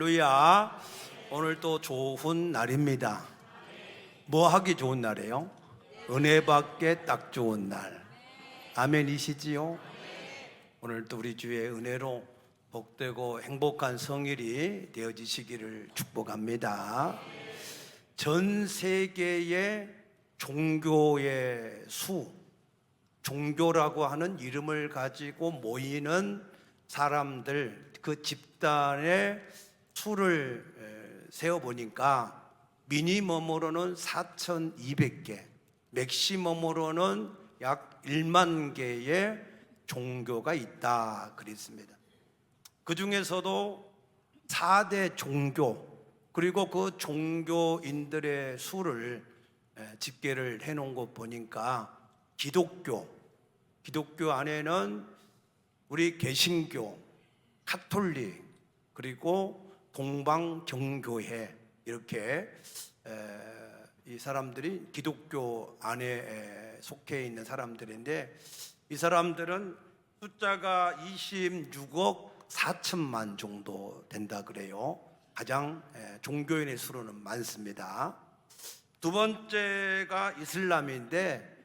할렐루야. 오늘 또 좋은 날입니다. 뭐 하기 좋은 날이에요? 은혜 받기에 딱 좋은 날. 아멘이시지요? 오늘 또 우리 주의 은혜로 복되고 행복한 성일이 되어지시기를 축복합니다. 전 세계의 종교의 수, 종교라고 하는 이름을 가지고 모이는 사람들, 그 집단의 수를 세어보니까 미니멈으로는 4,200개, 맥시멈으로는 약 1만 개의 종교가 있다 그랬습니다. 그 중에서도 4대 종교, 그리고 그 종교인들의 수를 집계를 해놓은 거 보니까 기독교 안에는 우리 개신교, 카톨릭, 그리고 동방정교회, 이렇게 이 사람들이 기독교 안에 속해 있는 사람들인데, 이 사람들은 숫자가 26억 4천만 정도 된다 그래요. 가장 종교인의 수로는 많습니다. 두 번째가 이슬람인데,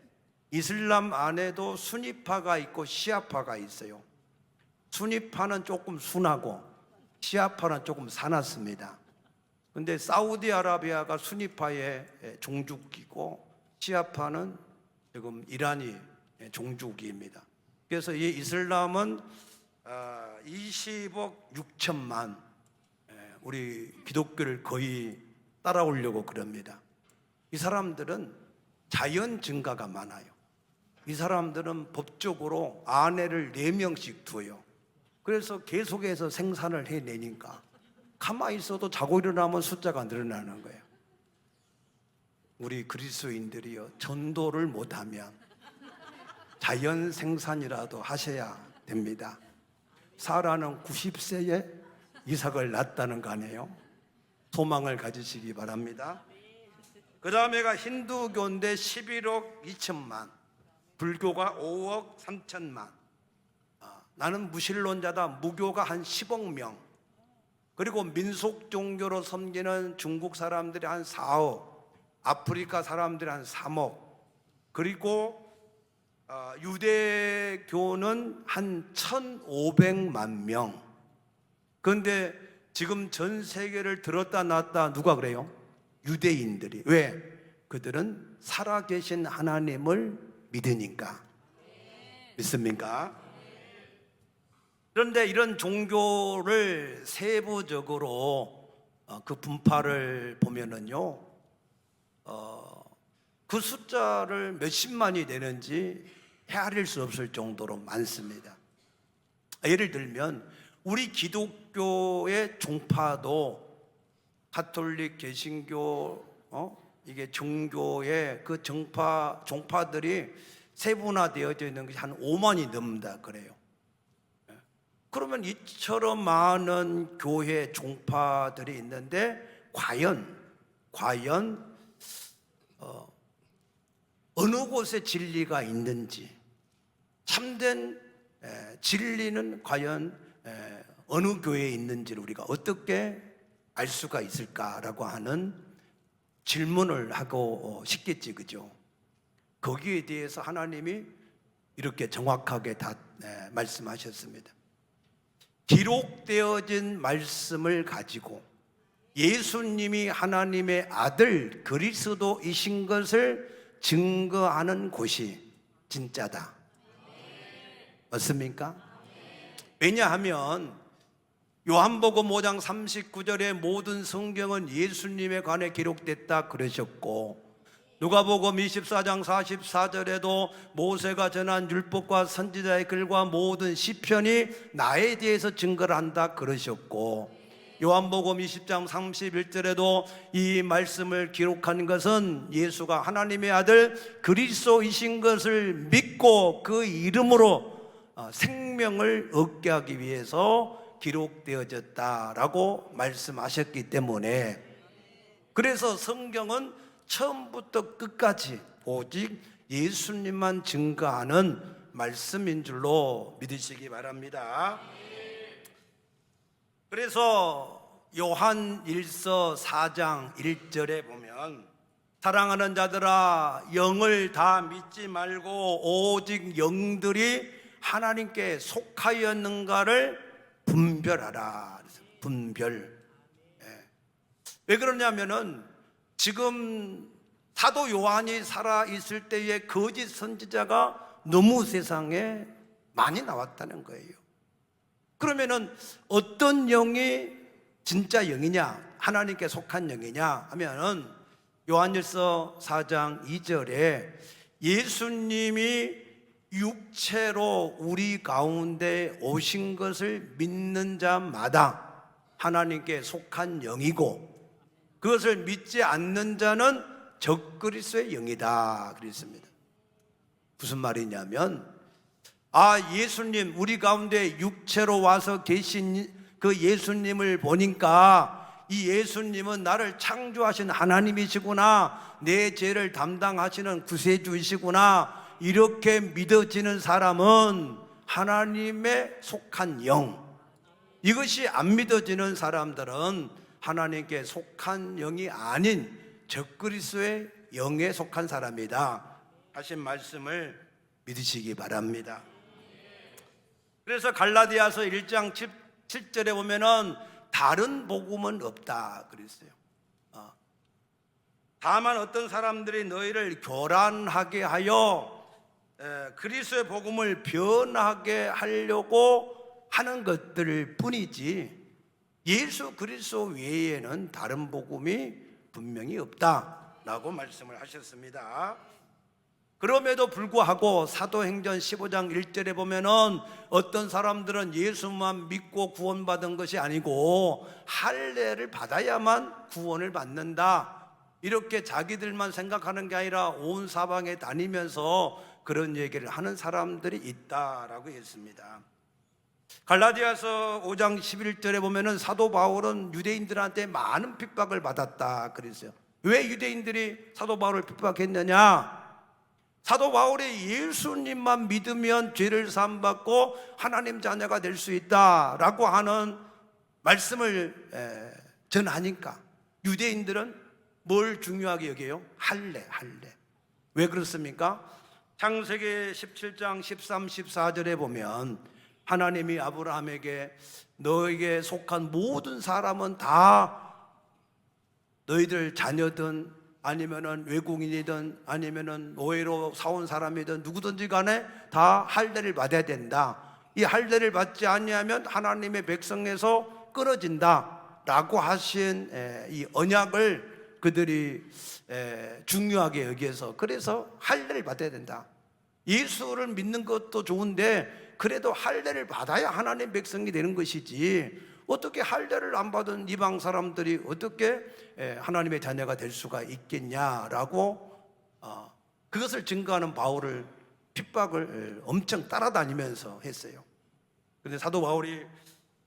이슬람 안에도 수니파가 있고 시아파가 있어요. 수니파는 조금 순하고 시아파는 조금 사납습니다. 근데 사우디아라비아가 수니파의 종주국이고 시아파는 지금 이란이 종주국입니다. 그래서 이 이슬람은 20억 6천만, 우리 기독교를 거의 따라오려고 그럽니다. 이 사람들은 자연 증가가 많아요. 이 사람들은 법적으로 아내를 4명씩 두어요. 그래서 계속해서 생산을 해내니까 가만히 있어도 자고 일어나면 숫자가 늘어나는 거예요. 우리 그리스도인들이요, 전도를 못하면 자연 생산이라도 하셔야 됩니다. 사라는 90세에 이삭을 낳았다는 거 아니에요? 소망을 가지시기 바랍니다. 그 다음에가 힌두교인데 11억 2천만, 불교가 5억 3천만, 나는 무신론자다, 무교가 한 10억 명, 그리고 민속 종교로 섬기는 중국 사람들이 한 4억, 아프리카 사람들이 한 3억, 그리고 유대교는 한 1,500만 명. 그런데 지금 전 세계를 들었다 놨다 누가 그래요? 유대인들이. 왜? 그들은 살아계신 하나님을 믿으니까. 믿습니까? 그런데 이런 종교를 세부적으로 그 분파를 보면은요, 그 숫자를 몇십만이 되는지 헤아릴 수 없을 정도로 많습니다. 예를 들면 우리 기독교의 종파도 가톨릭, 개신교, 이게 종교의 그 종파들이 세분화되어져 있는 것이 한 5만이 넘는다 그래요. 그러면 이처럼 많은 교회 종파들이 있는데 과연 어느 곳에 진리가 있는지, 참된 진리는 과연 어느 교회에 있는지를 우리가 어떻게 알 수가 있을까라고 하는 질문을 하고 싶겠지, 그죠? 거기에 대해서 하나님이 이렇게 정확하게 다 말씀하셨습니다. 기록되어진 말씀을 가지고 예수님이 하나님의 아들 그리스도이신 것을 증거하는 곳이 진짜다. 맞습니까? 왜냐하면 요한복음 5장 39절에 모든 성경은 예수님에 관해 기록됐다 그러셨고, 누가복음 24장 44절에도 모세가 전한 율법과 선지자의 글과 모든 시편이 나에 대해서 증거를 한다 그러셨고, 요한복음 20장 31절에도 이 말씀을 기록한 것은 예수가 하나님의 아들 그리스도이신 것을 믿고 그 이름으로 생명을 얻게 하기 위해서 기록되어졌다라고 말씀하셨기 때문에, 그래서 성경은 처음부터 끝까지 오직 예수님만 증거하는 말씀인 줄로 믿으시기 바랍니다. 그래서 요한 1서 4장 1절에 보면 사랑하는 자들아 영을 다 믿지 말고 오직 영들이 하나님께 속하였는가를 분별하라. 분별. 왜 그러냐면은 지금 사도 요한이 살아 있을 때에 거짓 선지자가 너무 세상에 많이 나왔다는 거예요. 그러면은 어떤 영이 진짜 영이냐, 하나님께 속한 영이냐 하면은 요한일서 4장 2절에 예수님이 육체로 우리 가운데 오신 것을 믿는 자마다 하나님께 속한 영이고, 그것을 믿지 않는 자는 적그리스도의 영이다 그랬습니다. 무슨 말이냐면, 예수님, 우리 가운데 육체로 와서 계신 그 예수님을 보니까 이 예수님은 나를 창조하신 하나님이시구나, 내 죄를 담당하시는 구세주이시구나, 이렇게 믿어지는 사람은 하나님에 속한 영. 이것이 안 믿어지는 사람들은 하나님께 속한 영이 아닌 적그리스도의 영에 속한 사람이다 하신 말씀을 믿으시기 바랍니다. 그래서 갈라디아서 1장 7절에 보면은 다른 복음은 없다 그랬어요. 다만 어떤 사람들이 너희를 교란하게 하여 그리스도의 복음을 변하게 하려고 하는 것들 뿐이지 예수 그리스도 외에는 다른 복음이 분명히 없다라고 말씀을 하셨습니다. 그럼에도 불구하고 사도행전 15장 1절에 보면은 어떤 사람들은 예수만 믿고 구원받은 것이 아니고 할례를 받아야만 구원을 받는다, 이렇게 자기들만 생각하는 게 아니라 온 사방에 다니면서 그런 얘기를 하는 사람들이 있다라고 했습니다. 갈라디아서 5장 11절에 보면은 사도 바울은 유대인들한테 많은 핍박을 받았다 그랬어요. 왜 유대인들이 사도 바울을 핍박했느냐? 사도 바울이 예수님만 믿으면 죄를 사함받고 하나님 자녀가 될 수 있다라고 하는 말씀을 전하니까 유대인들은 뭘 중요하게 여겨요? 할례. 왜 그렇습니까? 창세기 17장 13, 14절에 보면 하나님이 아브라함에게 너에게 속한 모든 사람은 다 너희들 자녀든 아니면은 외국인이든 아니면은 노예로 사온 사람이든 누구든지 간에 다 할례를 받아야 된다. 이 할례를 받지 아니하면 하나님의 백성에서 끊어진다라고 하신 이 언약을 그들이 중요하게 여기서 그래서 할례를 받아야 된다. 예수를 믿는 것도 좋은데 그래도 할례를 받아야 하나님 백성이 되는 것이지 어떻게 할례를 안 받은 이방 사람들이 어떻게 하나님의 자녀가 될 수가 있겠냐라고 그것을 증거하는 바울을 핍박을 엄청 따라다니면서 했어요. 그런데 사도 바울이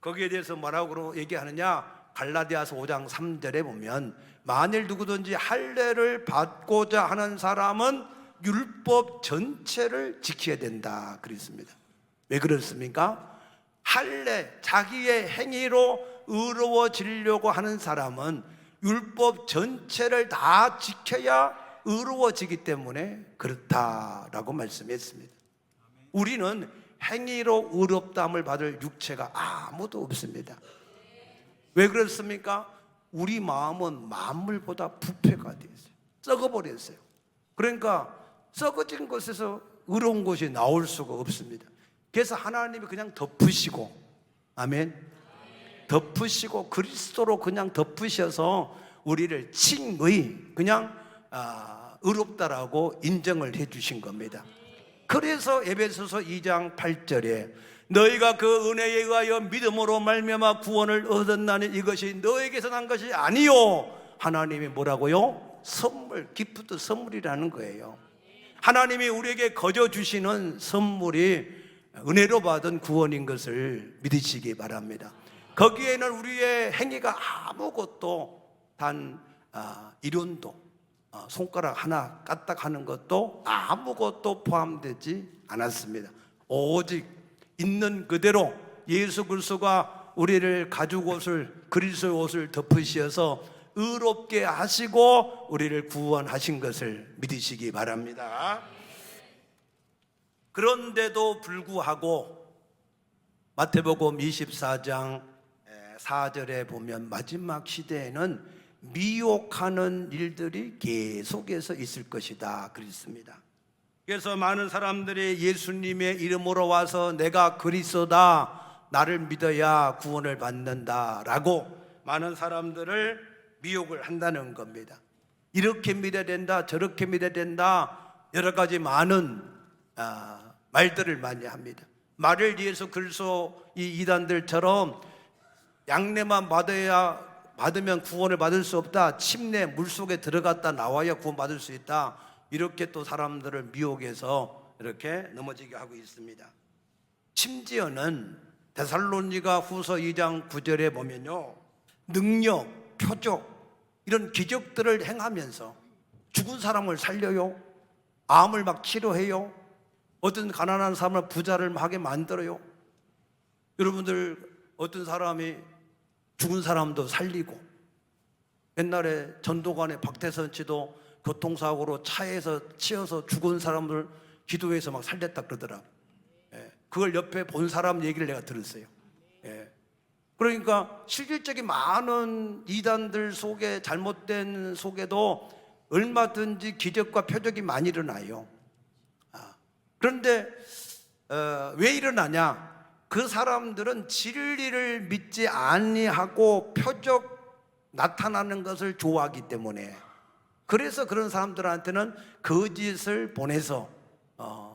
거기에 대해서 뭐라고 얘기하느냐? 갈라디아서 5장 3절에 보면 만일 누구든지 할례를 받고자 하는 사람은 율법 전체를 지켜야 된다 그랬습니다. 왜 그렇습니까? 할례, 자기의 행위로 의로워지려고 하는 사람은 율법 전체를 다 지켜야 의로워지기 때문에 그렇다라고 말씀했습니다. 우리는 행위로 의롭다함을 받을 육체가 아무도 없습니다. 왜 그렇습니까? 우리 마음은 만물보다 부패가 되어 있어요. 썩어버렸어요. 그러니까 썩어진 것에서 의로운 것이 나올 수가 없습니다. 그래서 하나님이 그냥 덮으시고, 아멘, 덮으시고 그리스도로 그냥 덮으셔서 우리를 칭의, 그냥 의롭다라고 인정을 해주신 겁니다. 그래서 에베소서 2장 8절에 너희가 그 은혜에 의하여 믿음으로 말미암아 구원을 얻었나니 이것이 너에게서 난 것이 아니요 하나님이 뭐라고요? 선물, 기프트 선물이라는 거예요. 하나님이 우리에게 거저 주시는 선물이 은혜로 받은 구원인 것을 믿으시기 바랍니다. 거기에는 우리의 행위가 아무것도 단 이론도 손가락 하나 까딱하는 것도 아무것도 포함되지 않았습니다. 오직 있는 그대로 예수 그리스도가 우리를 가죽 옷을, 그리스도의 옷을 덮으시어서 의롭게 하시고 우리를 구원하신 것을 믿으시기 바랍니다. 그런데도 불구하고 마태복음 24장 4절에 보면 마지막 시대에는 미혹하는 일들이 계속해서 있을 것이다 그랬습니다. 그래서 많은 사람들이 예수님의 이름으로 와서 내가 그리스도다, 나를 믿어야 구원을 받는다 라고 많은 사람들을 미혹을 한다는 겁니다. 이렇게 믿어야 된다, 저렇게 믿어야 된다, 여러 가지 많은 말들을 많이 합니다. 말을 위해서 그리스도 이 이단들처럼 양내만 받으면 구원을 받을 수 없다, 침내 물속에 들어갔다 나와야 구원받을 수 있다, 이렇게 또 사람들을 미혹해서 이렇게 넘어지게 하고 있습니다. 심지어는 데살로니가 후서 2장 9절에 보면요, 능력, 표적 이런 기적들을 행하면서 죽은 사람을 살려요, 암을 막 치료해요, 어떤 가난한 사람을 부자를 하게 만들어요. 여러분들 어떤 사람이 죽은 사람도 살리고, 옛날에 전도관의 박태선 씨도 교통사고로 차에서 치여서 죽은 사람들 기도해서 막 살렸다 그러더라. 그걸 옆에 본 사람 얘기를 내가 들었어요. 그러니까 실질적인 많은 이단들 속에, 잘못된 속에도 얼마든지 기적과 표적이 많이 일어나요. 그런데 왜 일어나냐? 그 사람들은 진리를 믿지 아니하고 표적 나타나는 것을 좋아하기 때문에, 그래서 그런 사람들한테는 거짓을 보내서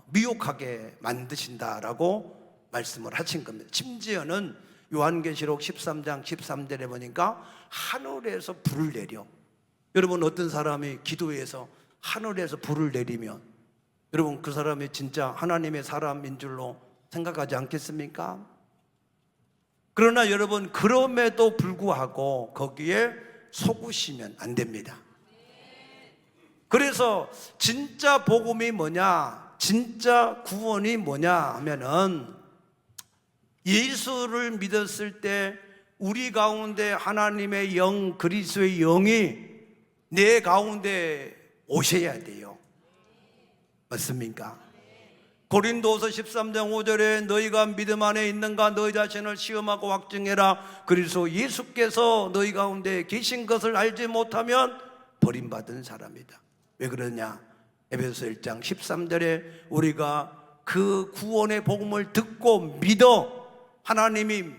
미혹하게 만드신다라고 말씀을 하신 겁니다. 심지어는 요한계시록 13장 13절에 보니까 하늘에서 불을 내려, 여러분 어떤 사람이 기도해서 하늘에서 불을 내리면 여러분 그 사람이 진짜 하나님의 사람인 줄로 생각하지 않겠습니까? 그러나 여러분, 그럼에도 불구하고 거기에 속으시면 안 됩니다. 그래서 진짜 복음이 뭐냐, 진짜 구원이 뭐냐 하면은, 예수를 믿었을 때 우리 가운데 하나님의 영, 그리스도의 영이 내 가운데 오셔야 돼요. 맞습니까? 고린도서 13장 5절에 너희가 믿음 안에 있는가 너희 자신을 시험하고 확증해라. 그리스도 예수께서 너희 가운데 계신 것을 알지 못하면 버림받은 사람이다. 왜 그러냐? 에베소서 1장 13절에 우리가 그 구원의 복음을 듣고 믿어 하나님이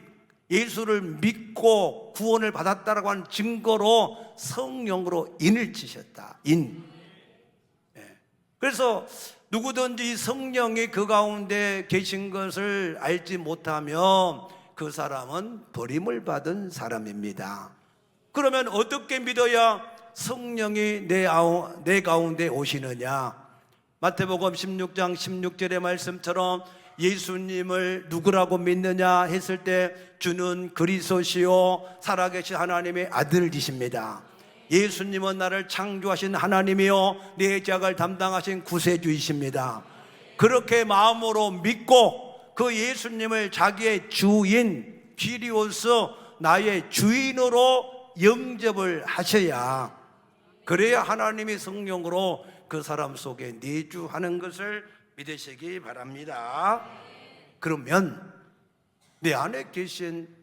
예수를 믿고 구원을 받았다라고 하는 증거로 성령으로 인을 치셨다. 인. 그래서 누구든지 성령이 그 가운데 계신 것을 알지 못하면 그 사람은 버림을 받은 사람입니다. 그러면 어떻게 믿어야 성령이 내 가운데 오시느냐? 마태복음 16장 16절의 말씀처럼 예수님을 누구라고 믿느냐 했을 때 주는 그리스도시요 살아계신 하나님의 아들이십니다. 예수님은 나를 창조하신 하나님이요 내 죄악을 담당하신 구세주이십니다. 그렇게 마음으로 믿고 그 예수님을 자기의 주인, 키리오스, 나의 주인으로 영접을 하셔야, 그래야 하나님의 성령으로 그 사람 속에 내주하는 것을 믿으시기 바랍니다. 그러면 내 안에 계신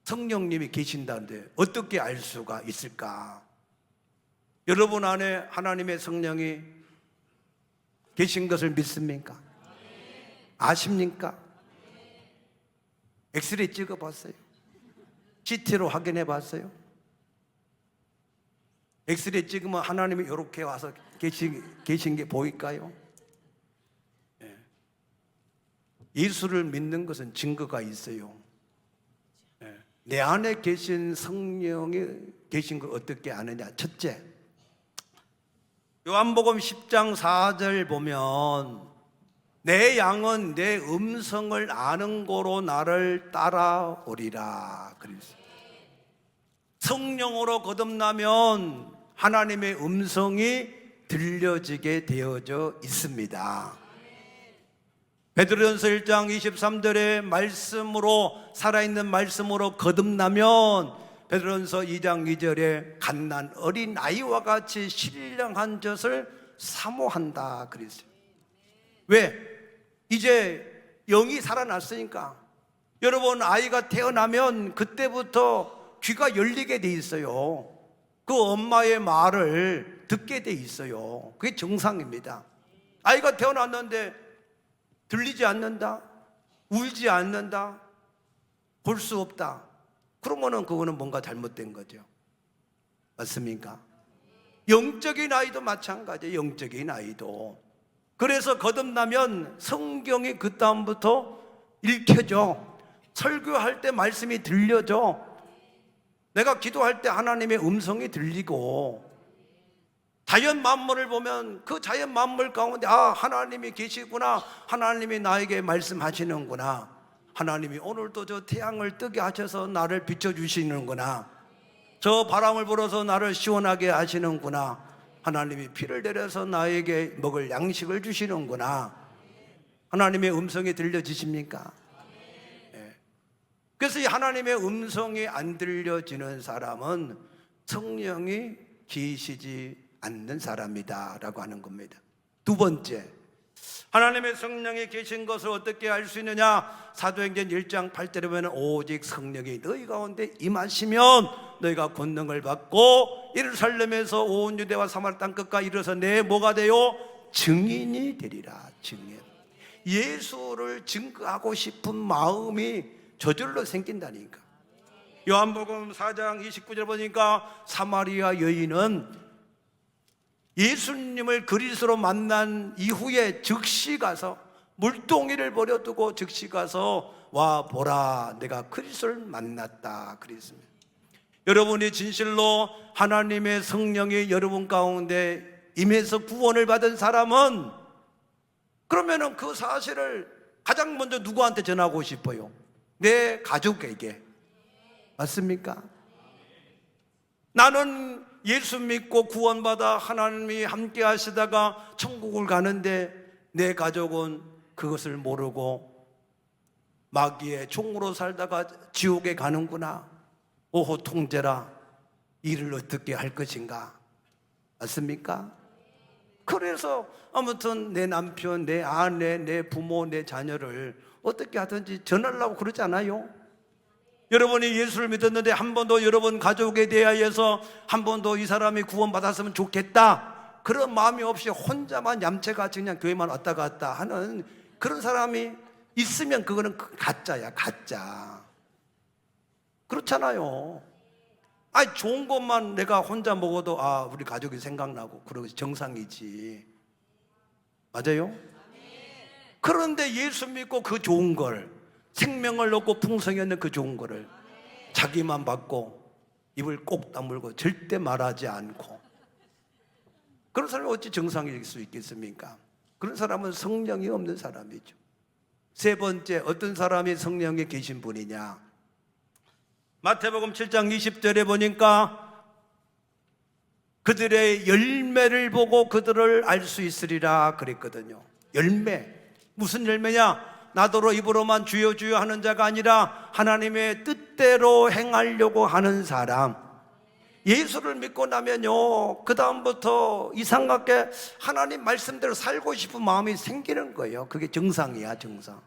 성령님이 계신다는데 어떻게 알 수가 있을까? 여러분 안에 하나님의 성령이 계신 것을 믿습니까? 아십니까? 엑스레이 찍어봤어요? CT로 확인해 봤어요? 엑스레이 찍으면 하나님이 이렇게 와서 계신 게 보일까요? 예수를 믿는 것은 증거가 있어요. 내 안에 계신 성령이 계신 걸 어떻게 아느냐? 첫째, 요한복음 10장 4절 보면 내 양은 내 음성을 아는 고로 나를 따라오리라 그랬어요. 성령으로 거듭나면 하나님의 음성이 들려지게 되어져 있습니다. 베드로전서 1장 23절의 말씀으로, 살아있는 말씀으로 거듭나면 베드로전서 2장 2절에 갓난 어린 아이와 같이 신령한 젖을 사모한다 그랬어요. 왜? 이제 영이 살아났으니까. 여러분, 아이가 태어나면 그때부터 귀가 열리게 돼 있어요. 그 엄마의 말을 듣게 돼 있어요. 그게 정상입니다. 아이가 태어났는데 들리지 않는다, 울지 않는다, 볼 수 없다, 그러면은 그거는 뭔가 잘못된 거죠. 맞습니까? 영적인 아이도 마찬가지예요. 영적인 아이도. 그래서 거듭나면 성경이 그 다음부터 읽혀져. 설교할 때 말씀이 들려져. 내가 기도할 때 하나님의 음성이 들리고, 자연 만물을 보면 그 자연 만물 가운데 하나님이 계시구나, 하나님이 나에게 말씀하시는구나, 하나님이 오늘도 저 태양을 뜨게 하셔서 나를 비춰주시는구나, 저 바람을 불어서 나를 시원하게 하시는구나, 하나님이 피를 내려서 나에게 먹을 양식을 주시는구나. 하나님의 음성이 들려지십니까? 그래서 이 하나님의 음성이 안 들려지는 사람은 성령이 계시지 않는 사람이다 라고 하는 겁니다. 두 번째, 하나님의 성령이 계신 것을 어떻게 알 수 있느냐? 사도행전 1장 8절에 보면 오직 성령이 너희 가운데 임하시면 너희가 권능을 받고 예루살렘에서 온 유대와 사마리아 땅 끝까지 이르러서 내 뭐가 되요? 증인이 되리라. 증인. 예수를 증거하고 싶은 마음이 저절로 생긴다니까. 요한복음 4장 29절 보니까 사마리아 여인은 예수님을 그리스도로 만난 이후에 즉시 가서 물동이를 버려두고 즉시 가서 와 보라, 내가 그리스도를 만났다 그랬습니다. 여러분이 진실로 하나님의 성령이 여러분 가운데 임해서 구원을 받은 사람은 그러면은 그 사실을 가장 먼저 누구한테 전하고 싶어요? 내 가족에게. 맞습니까? 나는 예수 믿고 구원받아 하나님이 함께 하시다가 천국을 가는데 내 가족은 그것을 모르고 마귀의 종으로 살다가 지옥에 가는구나. 오호 통제라, 이를 어떻게 할 것인가. 맞습니까? 그래서 아무튼 내 남편, 내 아내, 내 부모, 내 자녀를 어떻게 하든지 전하려고 그러지 않아요? 여러분이 예수를 믿었는데 한 번도 여러분 가족에 대하여서 한 번도 이 사람이 구원받았으면 좋겠다, 그런 마음이 없이 혼자만 얌체같이 그냥 교회만 왔다 갔다 하는 그런 사람이 있으면 그거는 가짜야, 가짜. 그렇잖아요. 아니, 좋은 것만 내가 혼자 먹어도 우리 가족이 생각나고 그러고 정상이지. 맞아요? 그런데 예수 믿고 그 좋은 걸, 생명을 얻고 풍성히 얻는 그 좋은 거를 자기만 받고 입을 꼭 다물고 절대 말하지 않고, 그런 사람이 어찌 정상일 수 있겠습니까? 그런 사람은 성령이 없는 사람이죠. 세 번째, 어떤 사람이 성령에 계신 분이냐? 마태복음 7장 20절에 보니까 그들의 열매를 보고 그들을 알 수 있으리라 그랬거든요. 열매. 무슨 열매냐? 나더러 입으로만 주여 주여 하는 자가 아니라 하나님의 뜻대로 행하려고 하는 사람. 예수를 믿고 나면요, 그 다음부터 이상하게 하나님 말씀대로 살고 싶은 마음이 생기는 거예요. 그게 정상이야, 정상.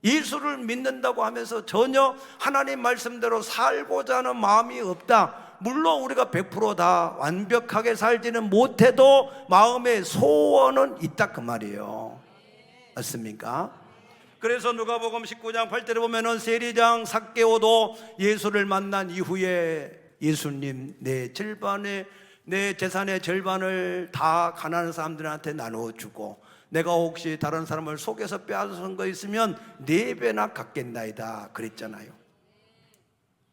예수를 믿는다고 하면서 전혀 하나님 말씀대로 살고자 하는 마음이 없다. 물론 우리가 100%다 완벽하게 살지는 못해도 마음의 소원은 있다 그 말이에요. 맞습니까? 그래서 누가복음 19장 8절에 보면은 세리장 삭개오도 예수를 만난 이후에 예수님, 내 재산의 절반을 다 가난한 사람들한테 나눠주고 내가 혹시 다른 사람을 속여서 빼앗은 거 있으면 4배나 갚겠나이다 그랬잖아요.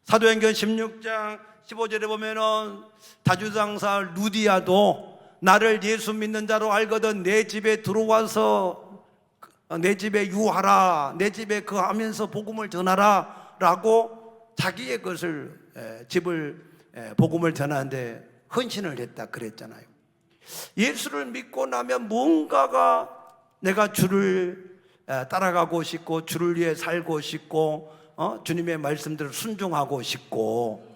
사도행전 16장 15절에 보면은 다주장사 루디아도 나를 예수 믿는 자로 알거든 내 집에 들어와서 내 집에 유하라, 내 집에 거하면서 복음을 전하라 라고 자기의 것을 집을 복음을 전하는데 헌신을 했다 그랬잖아요. 예수를 믿고 나면 뭔가가 내가 주를 따라가고 싶고 주를 위해 살고 싶고 주님의 말씀대로 순종하고 싶고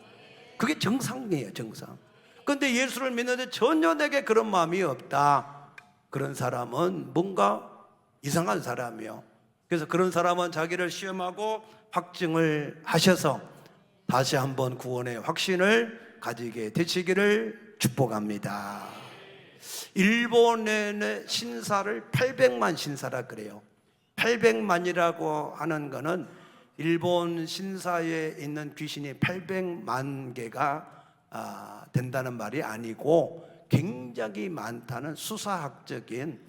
그게 정상이에요, 정상. 그런데 예수를 믿는데 전혀 내게 그런 마음이 없다. 그런 사람은 뭔가 이상한 사람이요. 그래서 그런 사람은 자기를 시험하고 확증을 하셔서 다시 한번 구원의 확신을 가지게 되시기를 축복합니다. 일본의 신사를 800만 신사라 그래요. 800만이라고 하는 거는 일본 신사에 있는 귀신이 800만 개가 된다는 말이 아니고 굉장히 많다는 수사학적인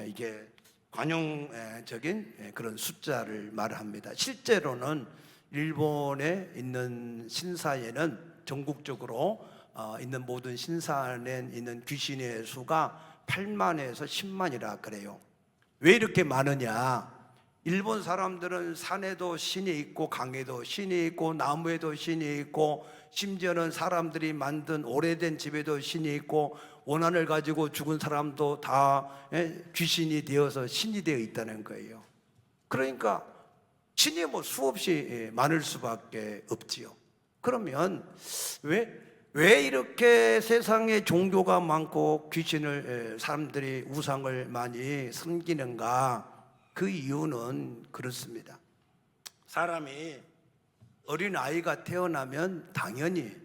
이게 관용적인 그런 숫자를 말합니다. 실제로는 일본에 있는 신사에는 전국적으로 있는 모든 신사에 있는 귀신의 수가 8만에서 10만이라 그래요. 왜 이렇게 많으냐? 일본 사람들은 산에도 신이 있고 강에도 신이 있고 나무에도 신이 있고 심지어는 사람들이 만든 오래된 집에도 신이 있고 원한을 가지고 죽은 사람도 다 귀신이 되어서 신이 되어 있다는 거예요. 그러니까 신이 뭐 수없이 많을 수밖에 없지요. 그러면 왜 이렇게 세상에 종교가 많고 귀신을 사람들이 우상을 많이 섬기는가? 그 이유는 그렇습니다. 사람이 어린 아이가 태어나면 당연히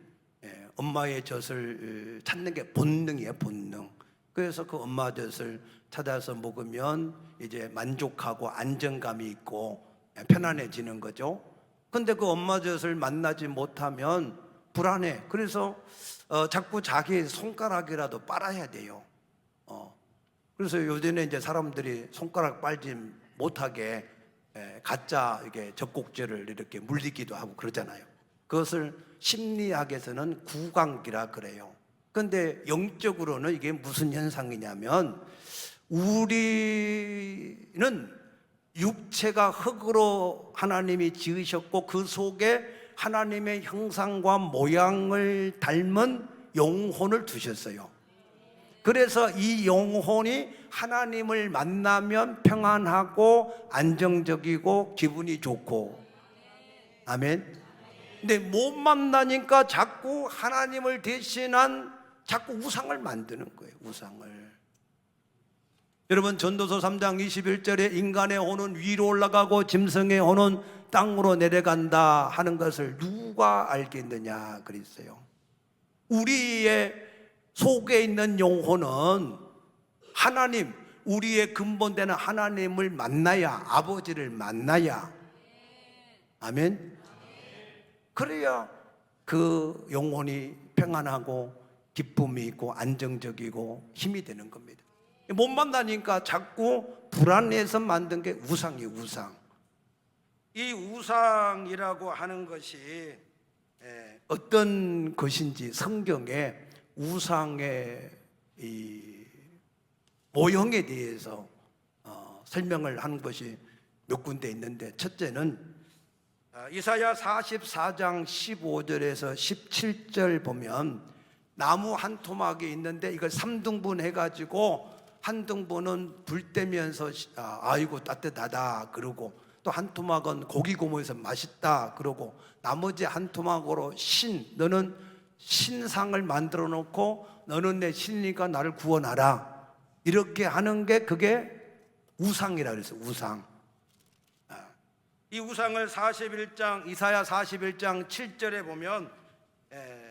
엄마의 젖을 찾는 게 본능이에요, 본능. 그래서 그 엄마 젖을 찾아서 먹으면 이제 만족하고 안정감이 있고 편안해지는 거죠. 근데 그 엄마 젖을 만나지 못하면 불안해. 그래서 자꾸 자기 손가락이라도 빨아야 돼요. 그래서 요즘에 이제 사람들이 손가락 빨지 못하게 가짜 이게 젖꼭지를 이렇게 물리기도 하고 그러잖아요. 그것을 심리학에서는 구강기라 그래요. 그런데 영적으로는 이게 무슨 현상이냐면 우리는 육체가 흙으로 하나님이 지으셨고 그 속에 하나님의 형상과 모양을 닮은 영혼을 두셨어요. 그래서 이 영혼이 하나님을 만나면 평안하고 안정적이고 기분이 좋고, 아멘. 근데 못 만나니까 자꾸 하나님을 대신한 자꾸 우상을 만드는 거예요. 우상을. 여러분 전도서 3장 21절에 인간의 혼은 위로 올라가고 짐승의 혼은 땅으로 내려간다 하는 것을 누가 알겠느냐 그랬어요. 우리의 속에 있는 영혼은 하나님, 우리의 근본되는 하나님을 만나야, 아버지를 만나야, 아멘. 그래야 그 영혼이 평안하고 기쁨이 있고 안정적이고 힘이 되는 겁니다. 못 만나니까 자꾸 불안해서 만든 게 우상이에요, 우상. 이 우상이라고 하는 것이 어떤 것인지 성경에 우상의 이 모형에 대해서 설명을 하는 것이 몇 군데 있는데, 첫째는 이사야 44장 15절에서 17절 보면 나무 한 토막이 있는데 이걸 3등분 해가지고 한 등분은 불 떼면서 아이고 따뜻하다 그러고, 또 한 토막은 고기 구워서 맛있다 그러고, 나머지 한 토막으로 너는 신상을 만들어 놓고 너는 내 신이니까 나를 구원하라 이렇게 하는 게 그게 우상이라 그랬어요. 우상. 이 우상을 이사야 41장 7절에 보면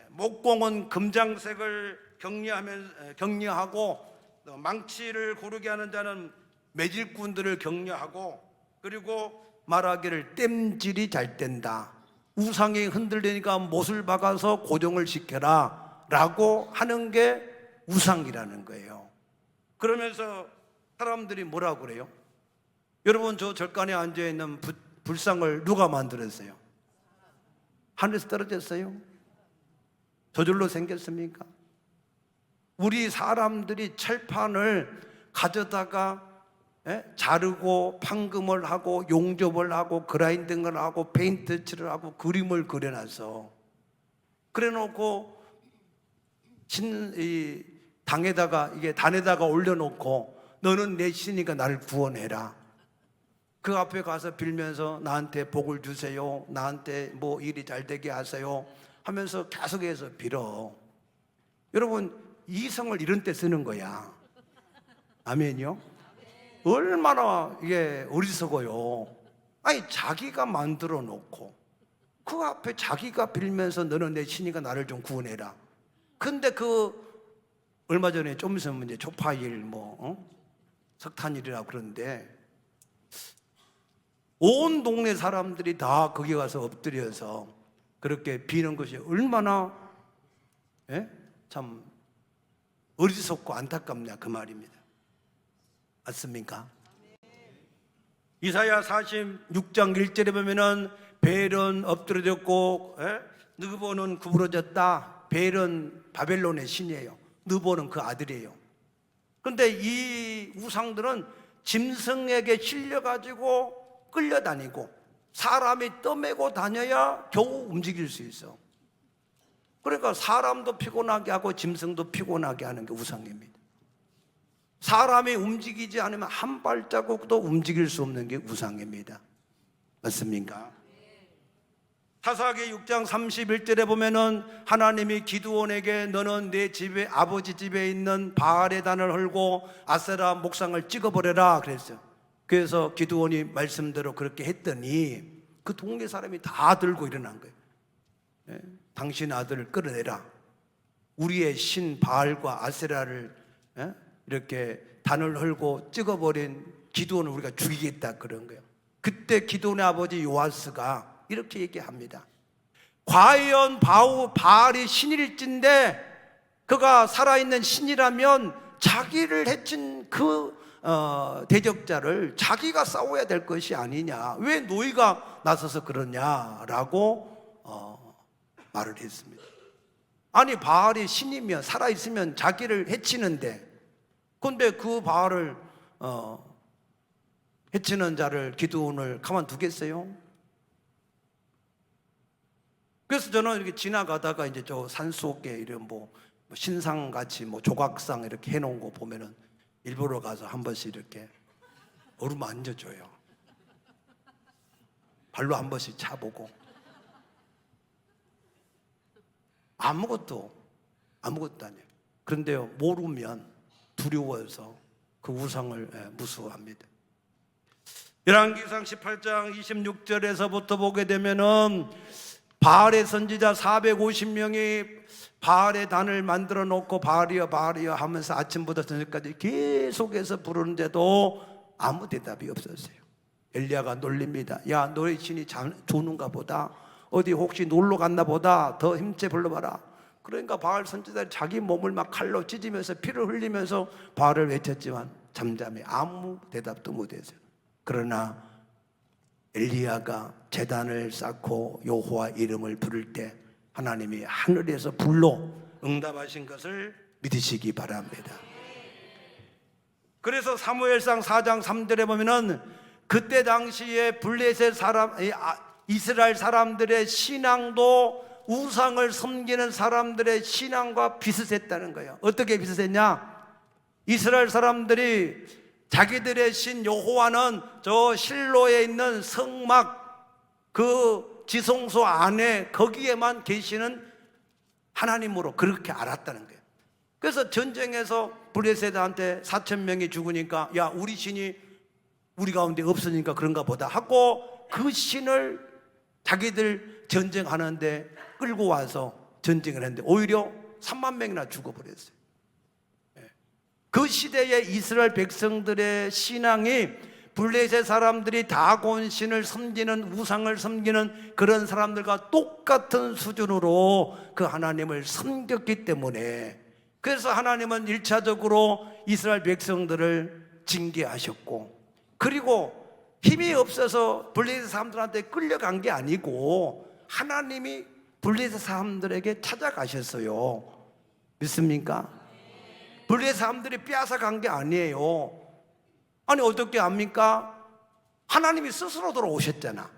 목공은 금장색을 격려하고 망치를 고르게 하는 자는 매질꾼들을 격려하고, 그리고 말하기를 땜질이 잘 된다. 우상이 흔들리니까 못을 박아서 고정을 시켜라 라고 하는 게 우상이라는 거예요. 그러면서 사람들이 뭐라고 그래요? 여러분 저 절간에 앉아있는 불상을 누가 만들었어요? 하늘에서 떨어졌어요? 저절로 생겼습니까? 우리 사람들이 철판을 가져다가 자르고 판금을 하고 용접을 하고 그라인딩을 하고 페인트 칠을 하고 그림을 그려놔서 그래놓고 단에다가 올려놓고 너는 내 신이니까 나를 구원해라. 그 앞에 가서 빌면서 나한테 복을 주세요, 나한테 뭐 일이 잘 되게 하세요 하면서 계속해서 빌어. 여러분, 이성을 이런 때 쓰는 거야. 아멘요? 얼마나 이게 어리석어요. 아니, 자기가 만들어 놓고 그 앞에 자기가 빌면서 너는 내 신이가 나를 좀 구원해라. 근데 얼마 전에 좀 있으면 이제 초파일 석탄일이라고 그러는데 온 동네 사람들이 다 거기 가서 엎드려서 그렇게 비는 것이 얼마나 참 어리석고 안타깝냐 그 말입니다. 맞습니까? 이사야 46장 1절에 보면은 벨은 엎드려졌고 느보는 구부러졌다. 벨은 바벨론의 신이에요. 느보는 그 아들이에요. 그런데 이 우상들은 짐승에게 실려가지고 끌려다니고 사람이 떠매고 다녀야 겨우 움직일 수 있어. 그러니까 사람도 피곤하게 하고 짐승도 피곤하게 하는 게 우상입니다. 사람이 움직이지 않으면 한 발자국도 움직일 수 없는 게 우상입니다. 맞습니까? 사사기 6장 31절에 보면은 하나님이 기드온에게 너는 내 집에 아버지 집에 있는 바알의 단을 헐고 아세라 목상을 찍어버려라 그랬어요. 그래서 기드온이 말씀대로 그렇게 했더니 그 동네 사람이 다 들고 일어난 거예요. 당신 아들을 끌어내라. 우리의 신 바알과 아세라를 이렇게 단을 헐고 찍어버린 기드온을 우리가 죽이겠다 그런 거예요. 그때 기드온의 아버지 요아스가 이렇게 얘기합니다. 과연 바알이 신일진데 그가 살아있는 신이라면 자기를 해친 그 대적자를 자기가 싸워야 될 것이 아니냐, 왜 너희가 나서서 그러냐라고 말을 했습니다. 아니, 바알이 신이면 살아있으면 자기를 해치는데, 근데 그 바알을 해치는 자를 기드온을 가만두겠어요? 그래서 저는 이렇게 지나가다가 이제 저 산속에 이런 신상같이 조각상 이렇게 해놓은 거 보면은 일부러 가서 한 번씩 이렇게 어루만져줘요. 발로 한 번씩 차보고. 아무것도 아니에요. 그런데요, 모르면 두려워서 그 우상을 무서워합니다. 열왕기상 18장 26절에서부터 보게 되면은 바알의 선지자 450명이 바알의 단을 만들어 놓고 바알이여 바알이여 하면서 아침부터 저녁까지 계속해서 부르는데도 아무 대답이 없었어요. 엘리야가 놀립니다. 야, 너의 신이 좋은가 보다. 어디 혹시 놀러 갔나 보다. 더 힘채 불러봐라. 그러니까 바알 선지자들이 자기 몸을 막 칼로 찢으면서 피를 흘리면서 바알을 외쳤지만 잠잠히 아무 대답도 못했어요. 그러나 엘리야가 제단을 쌓고 여호와 이름을 부를 때 하나님이 하늘에서 불로 응답하신 것을 믿으시기 바랍니다. 그래서 사무엘상 4장 3절에 보면은 그때 당시에 블레셋 이스라엘 사람들의 신앙도 우상을 섬기는 사람들의 신앙과 비슷했다는 거예요. 어떻게 비슷했냐? 이스라엘 사람들이 자기들의 신 여호와는 저 실로에 있는 성막 그 지성소 안에 거기에만 계시는 하나님으로 그렇게 알았다는 거예요. 그래서 전쟁에서 블레셋한테 4,000명이 죽으니까 야, 우리 신이 우리 가운데 없으니까 그런가 보다 하고 그 신을 자기들 전쟁하는데 끌고 와서 전쟁을 했는데 오히려 3만 명이나 죽어버렸어요. 그 시대의 이스라엘 백성들의 신앙이 블레셋 사람들이 다곤 신을 섬기는 우상을 섬기는 그런 사람들과 똑같은 수준으로 그 하나님을 섬겼기 때문에, 그래서 하나님은 1차적으로 이스라엘 백성들을 징계하셨고, 그리고 힘이 없어서 블레셋 사람들한테 끌려간 게 아니고 하나님이 블레셋 사람들에게 찾아가셨어요. 믿습니까? 블레셋 사람들이 빼앗아간 게 아니에요. 아니, 어떻게 합니까? 하나님이 스스로 돌아오셨잖아.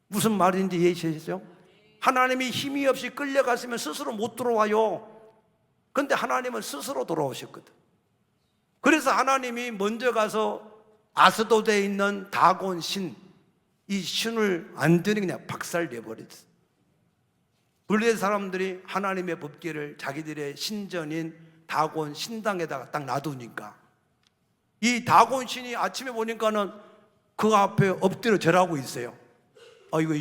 무슨 말인지 이해하시죠? 하나님이 힘이 없이 끌려갔으면 스스로 못 들어와요. 근데 하나님은 스스로 돌아오셨거든. 그래서 하나님이 먼저 가서 아스도드에 있는 다곤 신, 이 신을 완전히 그냥 박살내버렸어요. 블레셋 사람들이 하나님의 법궤를 자기들의 신전인 다곤 신당에다가 딱 놔두니까 이 다곤 신이 아침에 보니까는 그 앞에 엎드려 절하고 있어요. 이거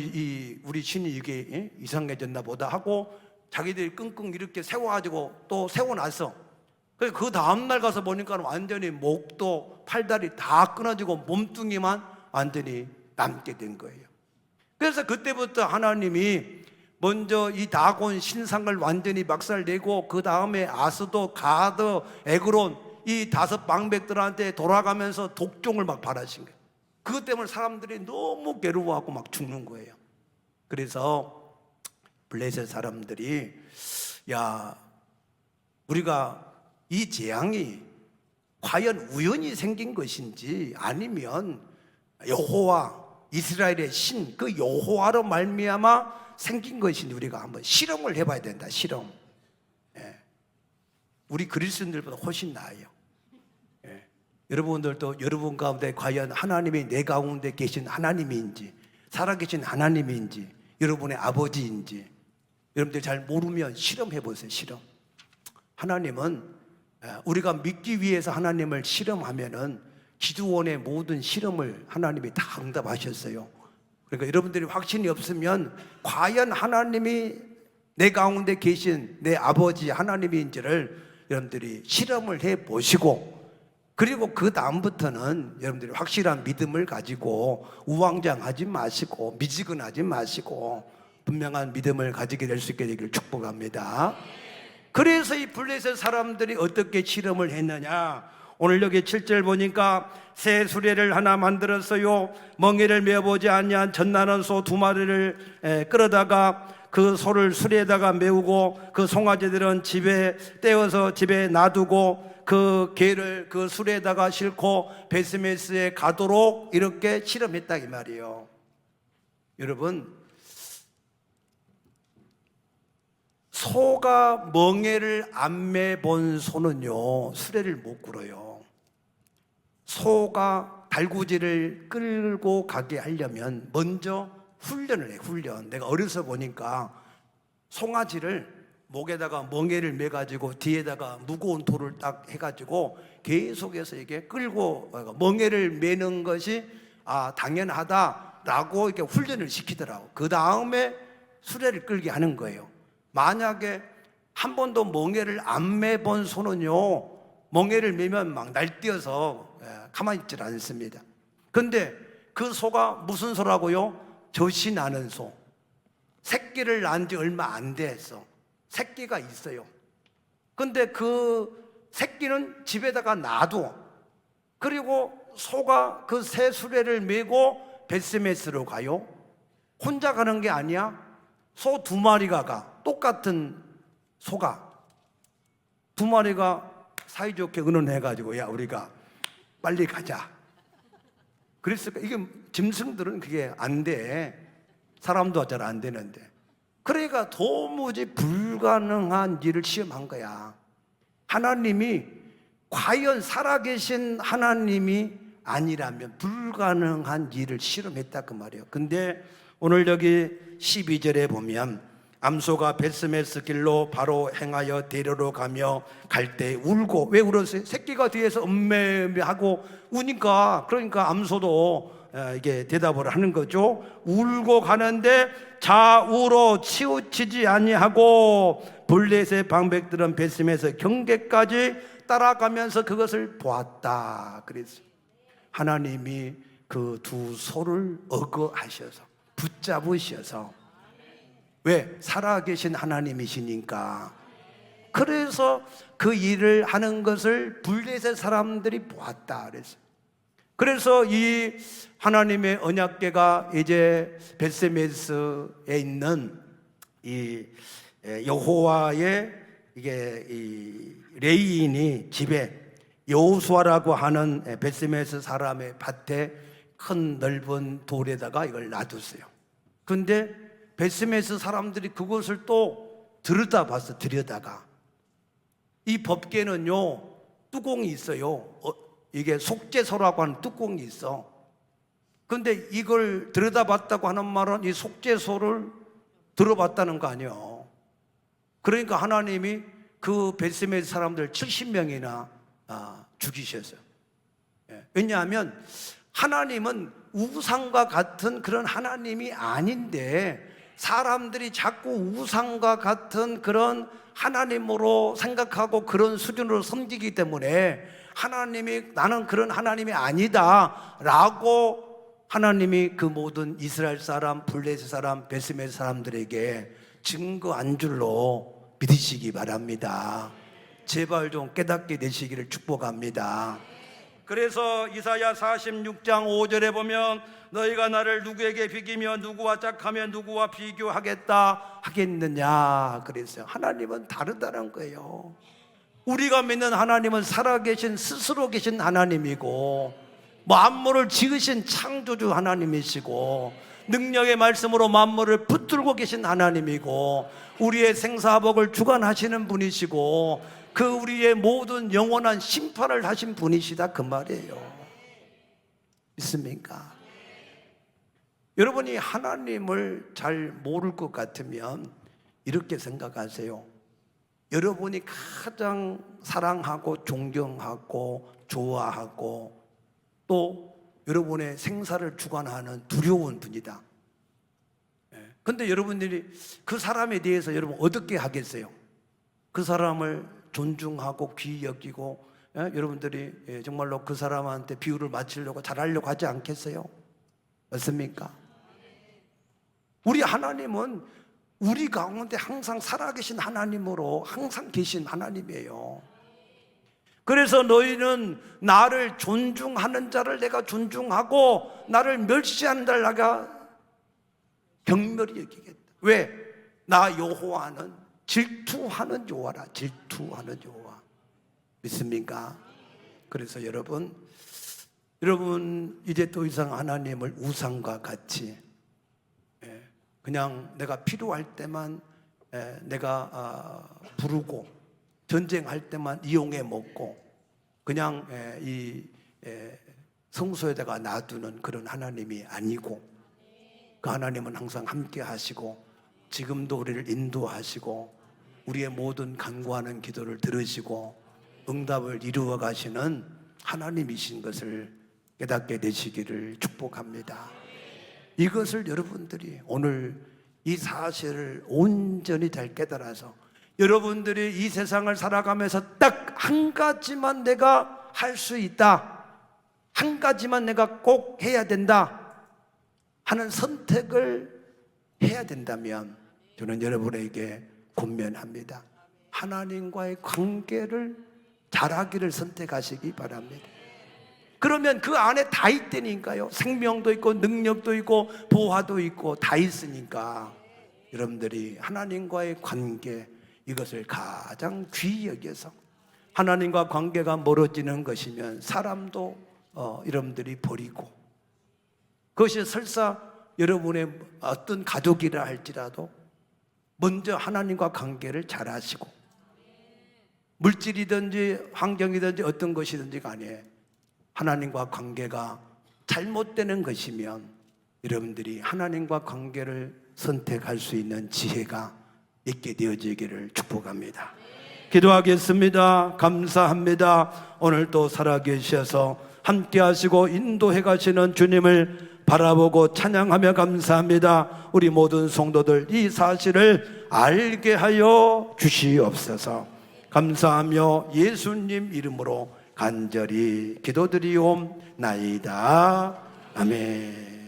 우리 신이 이게 이상해졌나 보다 하고 자기들이 끙끙 이렇게 세워가지고 또 세워놨어. 그래서 그 다음날 가서 보니까 완전히 목도 팔다리 다 끊어지고 몸뚱이만 완전히 남게 된 거예요. 그래서 그때부터 하나님이 먼저 이 다곤 신상을 완전히 박살내고 그 다음에 아스도, 가드, 에그론 이 5 방백들한테 돌아가면서 독종을 막 발하신 거예요. 그것 때문에 사람들이 너무 괴로워하고 막 죽는 거예요. 그래서 블레셋 사람들이 야, 우리가 이 재앙이 과연 우연히 생긴 것인지 아니면 여호와 이스라엘의 신 그 여호와로 말미암아 생긴 것인지 우리가 한번 실험을 해봐야 된다. 실험. 우리 그리스도인들보다 훨씬 나아요. 여러분들도 여러분 가운데 과연 하나님이 내 가운데 계신 하나님인지 살아계신 하나님인지 여러분의 아버지인지 여러분들이 잘 모르면 실험해 보세요. 실험. 하나님은 우리가 믿기 위해서 하나님을 실험하면은 기도원의 모든 실험을 하나님이 다 응답하셨어요. 그러니까 여러분들이 확신이 없으면 과연 하나님이 내 가운데 계신 내 아버지 하나님인지를 여러분들이 실험을 해 보시고 그리고 그 다음부터는 여러분들이 확실한 믿음을 가지고 우왕좌왕하지 마시고 미지근하지 마시고 분명한 믿음을 가지게 될 수 있게 되기를 축복합니다. 그래서 이 블레셋 사람들이 어떻게 실험을 했느냐, 오늘 여기 7절 보니까 새 수레를 하나 만들었어요. 멍에를 메어보지 아니한 젖나는 소 2마리를 끌어다가 그 소를 수레에다가 메우고 그 송아지들은 집에 떼어서 집에 놔두고 그 개를 그 수레에다가 싣고 베스메스에 가도록 이렇게 실험했다 이 말이에요. 여러분, 소가 멍에를 안 매본 소는요 수레를 못 끌어요. 소가 달구지를 끌고 가게 하려면 먼저 훈련을 해. 훈련. 내가 어려서 보니까 송아지를 목에다가 멍에를 매가지고 뒤에다가 무거운 돌을 딱 해가지고 계속해서 이게 끌고 멍에를 매는 것이 당연하다라고 이렇게 훈련을 시키더라고. 그 다음에 수레를 끌게 하는 거예요. 만약에 한 번도 멍에를 안 매본 소는요 멍에를 매면 막 날뛰어서 가만히 있질 않습니다. 근데 그 소가 무슨 소라고요? 젖이 나는 소. 새끼를 낳은 지 얼마 안 됐어. 새끼가 있어요. 근데 그 새끼는 집에다가 놔둬. 그리고 소가 그 새 수레를 메고 베스메스로 가요. 혼자 가는 게 아니야. 소 2마리가 가. 똑같은 소가 2마리가 사이좋게 의논해가지고 야 우리가 빨리 가자. 그랬을까? 이게 짐승들은 그게 안 돼. 사람도 잘 안 되는데. 그러니까 도무지 불가능한 일을 시험한 거야. 하나님이 과연 살아계신 하나님이 아니라면 불가능한 일을 실험했다 그 말이에요. 근데 오늘 여기 12절에 보면 암소가 베스메스 길로 바로 행하여 데려러 가며 갈 때 울고. 왜 울었어요? 새끼가 뒤에서 음매하고 우니까. 그러니까 암소도 이게 대답을 하는 거죠. 울고 가는데 좌우로 치우치지 아니하고 블레셋 방백들은 베스메스 경계까지 따라가면서 그것을 보았다. 그래서 하나님이 그 2 소를 억어하셔서 붙잡으셔서, 왜? 살아계신 하나님이시니까. 그래서 그 일을 하는 것을 블레셋 사람들이 보았다 그랬어요. 그래서 이 하나님의 언약궤가 이제 베스메스에 있는 이 여호와의 이게 이 레위인이 집에 여호수아라고 하는 베스메스 사람의 밭에 큰 넓은 돌에다가 이걸 놔뒀어요. 근데 베스메스 사람들이 그것을 또 들여다봤어. 들여다가 이 법궤는요 뚜껑이 있어요. 이게 속죄소라고 하는 뚜껑이 있어. 근데 이걸 들여다봤다고 하는 말은 이 속죄소를 들어봤다는 거 아니에요. 그러니까 하나님이 그 베스메 사람들 70명이나 죽이셨어요. 왜냐하면 하나님은 우상과 같은 그런 하나님이 아닌데 사람들이 자꾸 우상과 같은 그런 하나님으로 생각하고 그런 수준으로 섬기기 때문에 하나님이 나는 그런 하나님이 아니다 라고 하나님이 그 모든 이스라엘 사람, 블레셋 사람, 베스메 사람들에게 증거 안 줄로 믿으시기 바랍니다. 제발 좀 깨닫게 되시기를 축복합니다. 그래서 이사야 46장 5절에 보면 너희가 나를 누구에게 비기며 누구와 짝하며 누구와 비교하겠다 하겠느냐 그랬어요. 하나님은 다르다는 거예요. 우리가 믿는 하나님은 살아계신 스스로 계신 하나님이고 만물을 지으신 창조주 하나님이시고 능력의 말씀으로 만물을 붙들고 계신 하나님이고 우리의 생사복을 주관하시는 분이시고 그 우리의 모든 영원한 심판을 하신 분이시다 그 말이에요. 있습니까? 여러분이 하나님을 잘 모를 것 같으면 이렇게 생각하세요. 여러분이 가장 사랑하고 존경하고 좋아하고 또 여러분의 생사를 주관하는 두려운 분이다. 근데 여러분들이 그 사람에 대해서 여러분 어떻게 하겠어요? 그 사람을 존중하고 귀히 여기고 여러분들이 정말로 그 사람한테 비유를 맞추려고 잘하려고 하지 않겠어요? 맞습니까? 우리 하나님은 우리 가운데 항상 살아계신 하나님으로 항상 계신 하나님이에요. 그래서 너희는 나를 존중하는 자를 내가 존중하고 나를 멸시하는 자를 내가 경멸히 여기겠다. 왜? 나 여호와는 질투하는 여호와라. 질투하는 여호와. 믿습니까? 그래서 여러분 이제 더 이상 하나님을 우상과 같이 그냥 내가 필요할 때만 내가 부르고 전쟁할 때만 이용해 먹고 그냥 이 성소에다가 놔두는 그런 하나님이 아니고 그 하나님은 항상 함께 하시고 지금도 우리를 인도하시고 우리의 모든 간구하는 기도를 들으시고 응답을 이루어 가시는 하나님이신 것을 깨닫게 되시기를 축복합니다. 이것을 여러분들이 오늘 이 사실을 온전히 잘 깨달아서 여러분들이 이 세상을 살아가면서 딱 한 가지만 내가 할 수 있다, 한 가지만 내가 꼭 해야 된다 하는 선택을 해야 된다면 저는 여러분에게 권면합니다. 하나님과의 관계를 잘하기를 선택하시기 바랍니다. 그러면 그 안에 다 있다니까요. 생명도 있고 능력도 있고 보화도 있고 다 있으니까 여러분들이 하나님과의 관계 이것을 가장 귀히 여겨서 하나님과 관계가 멀어지는 것이면 사람도 여러분들이 버리고 그것이 설사 여러분의 어떤 가족이라 할지라도 먼저 하나님과 관계를 잘 하시고 물질이든지 환경이든지 어떤 것이든지 간에 하나님과 관계가 잘못되는 것이면 여러분들이 하나님과 관계를 선택할 수 있는 지혜가 있게 되어지기를 축복합니다. 기도하겠습니다. 감사합니다. 오늘도 살아계셔서 함께 하시고 인도해 가시는 주님을 바라보고 찬양하며 감사합니다. 우리 모든 성도들 이 사실을 알게 하여 주시옵소서. 감사하며 예수님 이름으로 간절히 기도드리옵나이다. 아멘.